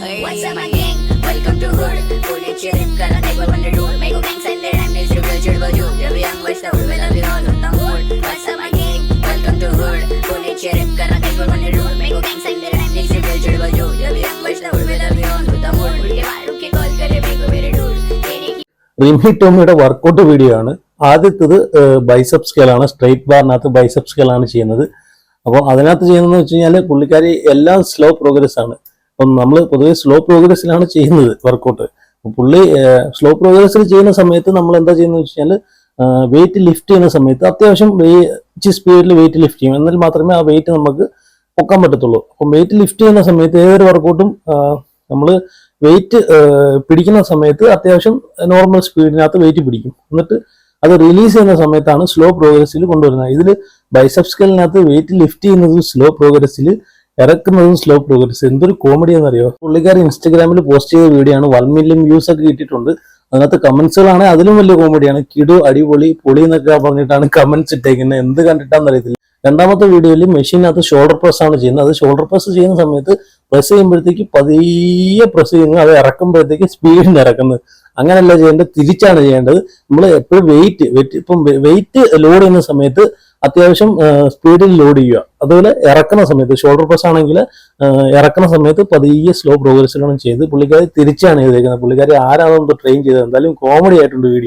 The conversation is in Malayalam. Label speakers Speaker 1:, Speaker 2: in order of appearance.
Speaker 1: What's up my gang? Welcome to Hood. Pune chirip kara take one wonder dude. Make a gang send their time needs to build chirp a dude. Jab young watch the hood when I be on the mood. What's up my gang? Welcome to Hood. Pune chirip kara take one wonder dude. Make a gang send their time needs to build chirp a dude. Jab young watch the hood when I be on the mood. Uke maru ke call kare make a mere dude.
Speaker 2: Rimi ടോമിയുടെ വർക്കൗട്ട് വീഡിയോ ആണ്. ആദ്യത്തത് ബൈസെപ്സ് സ്കെയിലാണ്. സ്ട്രെയിറ്റ് ബാറിനകത്ത് ബൈസെപ്സ് സ്കെയിലാണ് ചെയ്യുന്നത്. അപ്പോൾ അതിനകത്ത് ചെയ്യുന്നതെന്ന് വെച്ച് കഴിഞ്ഞാൽ പുള്ളിക്കാരി എല്ലാം സ്ലോ പ്രോഗ്രസ് ആണ്. അപ്പം നമ്മൾ പൊതുവെ സ്ലോ പ്രോഗ്രസ്സിലാണ് ചെയ്യുന്നത് വർക്കൗട്ട്. പുള്ളി സ്ലോ പ്രോഗ്രസ്സിൽ ചെയ്യുന്ന സമയത്ത് നമ്മൾ എന്താ ചെയ്യുന്നത് വെച്ച് കഴിഞ്ഞാൽ വെയിറ്റ് ലിഫ്റ്റ് ചെയ്യുന്ന സമയത്ത് അത്യാവശ്യം സ്പീഡിൽ വെയിറ്റ് ലിഫ്റ്റ് ചെയ്യും. എന്നാൽ മാത്രമേ ആ വെയിറ്റ് നമുക്ക് പൊക്കാൻ പറ്റത്തുള്ളൂ. അപ്പം വെയിറ്റ് ലിഫ്റ്റ് ചെയ്യുന്ന സമയത്ത് ഏതൊരു വർക്കൗട്ടും നമ്മൾ വെയിറ്റ് പിടിക്കുന്ന സമയത്ത് അത്യാവശ്യം നോർമൽ സ്പീഡിനകത്ത് വെയിറ്റ് പിടിക്കും. എന്നിട്ട് അത് റിലീസ് ചെയ്യുന്ന സമയത്താണ് സ്ലോ പ്രോഗ്രസ്സിൽ കൊണ്ടുവരുന്നത്. ഇതിൽ ബൈസെപ്സ് സ്കെയിലിനകത്ത് വെയിറ്റ് ലിഫ്റ്റ് ചെയ്യുന്നതും സ്ലോ പ്രോഗ്രസ്സിൽ, ഇറക്കുന്നതും സ്ലോ പ്രോഗ്രസ്. എന്തൊരു കോമഡി എന്നറിയോ. പുള്ളിക്കാർ ഇൻസ്റ്റഗ്രാമിൽ പോസ്റ്റ് ചെയ്ത വീഡിയോ ആണ്. 1 മില്യൺ വ്യൂസ് ഒക്കെ കിട്ടിയിട്ടുണ്ട്. അതിനകത്ത് കമന്റ്സുകളാണ് അതിലും വലിയ കോമഡിയാണ്. കിടു, അടിപൊളി, പൊളി എന്നൊക്കെ പറഞ്ഞിട്ടാണ് കമന്റ്സ് ഇട്ടേക്കുന്നത്. എന്ത് കണ്ടിട്ടാന്ന് അറിയത്തില്ല. രണ്ടാമത്തെ വീഡിയോയിൽ മെഷീനകത്ത് ഷോൾഡർ പ്രസ് ആണ് ചെയ്യുന്നത്. അത് ഷോൾഡർ പ്രസ് ചെയ്യുന്ന സമയത്ത് പ്രസ് ചെയ്യുമ്പോഴത്തേക്ക് പതിയെ പ്രസ് ചെയ്യുന്നത്, അത് ഇറക്കുമ്പോഴത്തേക്ക് സ്പീഡിന് ഇറക്കുന്നത്. അങ്ങനെയല്ല ചെയ്യേണ്ടത്, തിരിച്ചാണ് ചെയ്യേണ്ടത്. നമ്മൾ എപ്പോഴും വെയിറ്റ് ലോഡ് ചെയ്യുന്ന സമയത്ത് അത്യാവശ്യം സ്പീഡിൽ ലോഡ് ചെയ്യുക. അതുപോലെ ഇറക്കുന്ന സമയത്ത് ഷോൾഡർ പ്രസ് ആണെങ്കിൽ ഇറക്കുന്ന സമയത്ത് പതിയെ സ്ലോ പ്രോഗ്രസ്സിലാണ് ചെയ്ത്. പുള്ളിക്കാരി തിരിച്ചാണ് ചെയ്തേക്കുന്നത്. പുള്ളിക്കാരി ആരാണെന്ന് ട്രെയിൻ ചെയ്തത്. എന്തായാലും കോമഡി ആയിട്ടുണ്ട് വീഡിയോ.